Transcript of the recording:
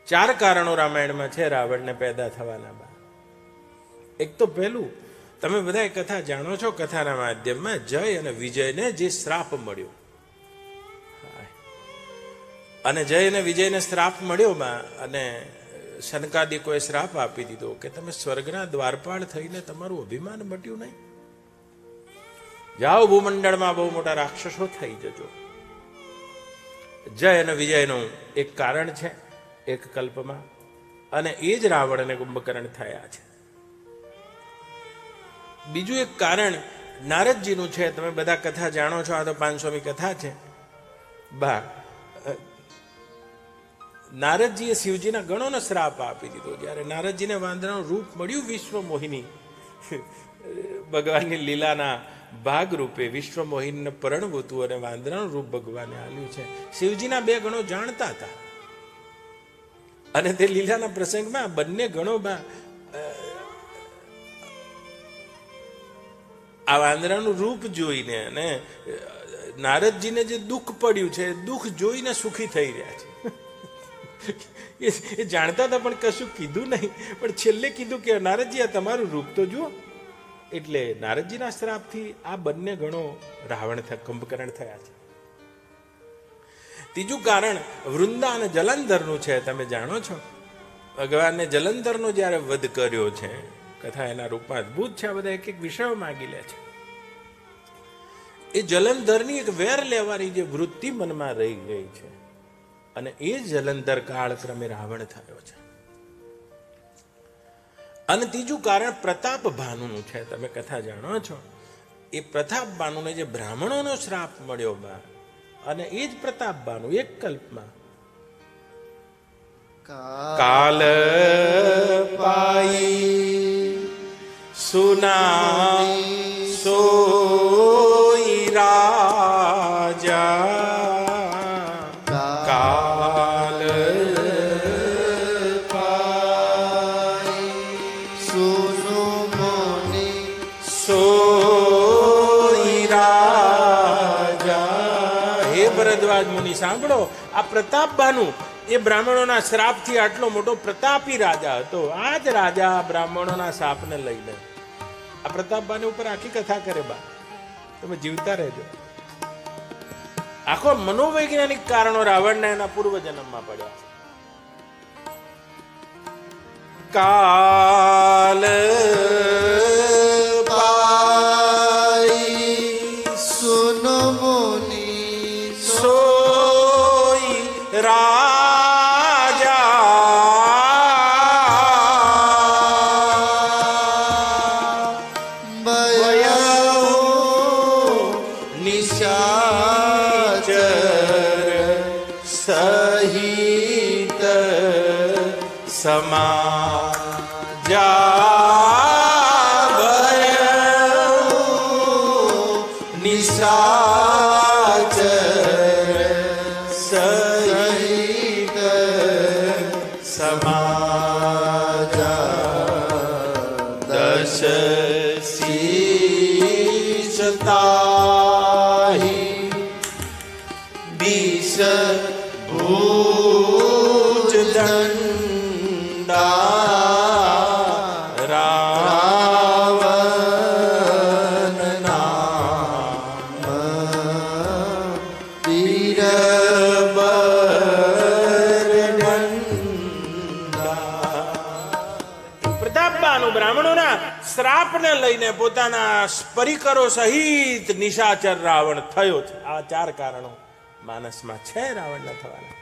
ચાર કારણો રામાયણમાં છે રાવણને પેદા થવાના. એક તો પહેલું, તમે બધા કથા જાણો છો, કથાના માધ્યમમાં જય અને વિજયને જે શ્રાપ મળ્યો, અને જય અને વિજયને શ્રાપ મળ્યો અને શનકાદિકોએ શ્રાપ આપી દીધો કે તમે સ્વર્ગના દ્વારપાળ થઈને તમારું અભિમાન મટ્યું નહીં, જાઓ ભૂમંડળમાં બહુ મોટા રાક્ષસો થઈ જજો. જય અને વિજયનું એક કારણ છે એક કલ્પમાં, અને એ જ રાવણ અને કુંભકર્ણ થયા છે. બીજું એક કારણ નારદજીનું છે. તમે બધા કથા જાણો છો, આ તો 500મી કથા છે. નારદજીએ શિવજીના ગણોનો શ્રાપ આપી દીધો. જ્યારે નારદજીને વાંદરાનું રૂપ મળ્યું વિશ્વ મોહિની, ભગવાનની લીલાના ભાગરૂપે વિશ્વ મોહિનીને પરણવું હતું અને વાંદરાનું રૂપ ભગવાને આલ્યું છે. શિવજીના 2 ગણો જાણતા હતા અને તે લીલાના પ્રસંગમાં બંને ગણોમાં આ વાંદરાનું રૂપ જોઈને અને નારદજીને જે દુઃખ પડ્યું છે, દુઃખ જોઈને સુખી થઈ રહ્યા છે. એ જાણતા હતા પણ કશું કીધું નહીં, પણ છેલ્લે કીધું કે નારદજી આ તમારું રૂપ તો જુઓ. એટલે નારદજીના શ્રાપથી આ બંને ગણો રાવણ કુંભકર્ણ થયા છે. ત્રીજું કારણ વૃંદા અને જલંધરનું છે. તમે જાણો છો, ભગવાનને જલંધરનો જ્યારે વધ કર્યો છે, કથા એના રૂપમાં અદભુત છે. આ બધા એક એક વિષયો માગી લે છે. એ જલંધરની એક વેર લેવાની જે વૃત્તિ મનમાં રહી ગઈ છે, અને એ જલંધર કાળક્રમે રાવણ થયો છે. અને ત્રીજું કારણ પ્રતાપ ભાનુનું છે. તમે કથા જાણો છો, એ પ્રતાપ ભાનુને જે બ્રાહ્મણોનો શ્રાપ મળ્યો અને એ જ પ્રતાપ ભાનુ એક કલ્પમાં કાલ પાઈ સુના સોઈ રાજા મુનિ સાંભળો, આ પ્રતાપ ભાનુ એ બ્રાહ્મણોના શ્રાપથી આટલો મોટો પ્રતાપી રાજા હતો. આ જ રાજા બ્રાહ્મણોના શાપને લઈને આ પ્રતાપ ભાનુ ઉપર આખી કથા કરે. તમે જીવતા રહેજો. આખો મનોવૈજ્ઞાનિક કારણો રાવણને એના પૂર્વજન્મમાં પડ્યા. કાલ સહિત સમાજા નિશાચર સહિત સમાજા દશ શીષતાહી બીસ ભૂજ દંડા રાવણ નામ પીરબર દંડા. પ્રતાપબાનું બ્રાહ્મણોના શ્રાપને લઈને પોતાના પરિકરો સહિત નિશાચર રાવણ થયો છે. આ 4 કારણો માનસમાં છે રાવણના થવાના.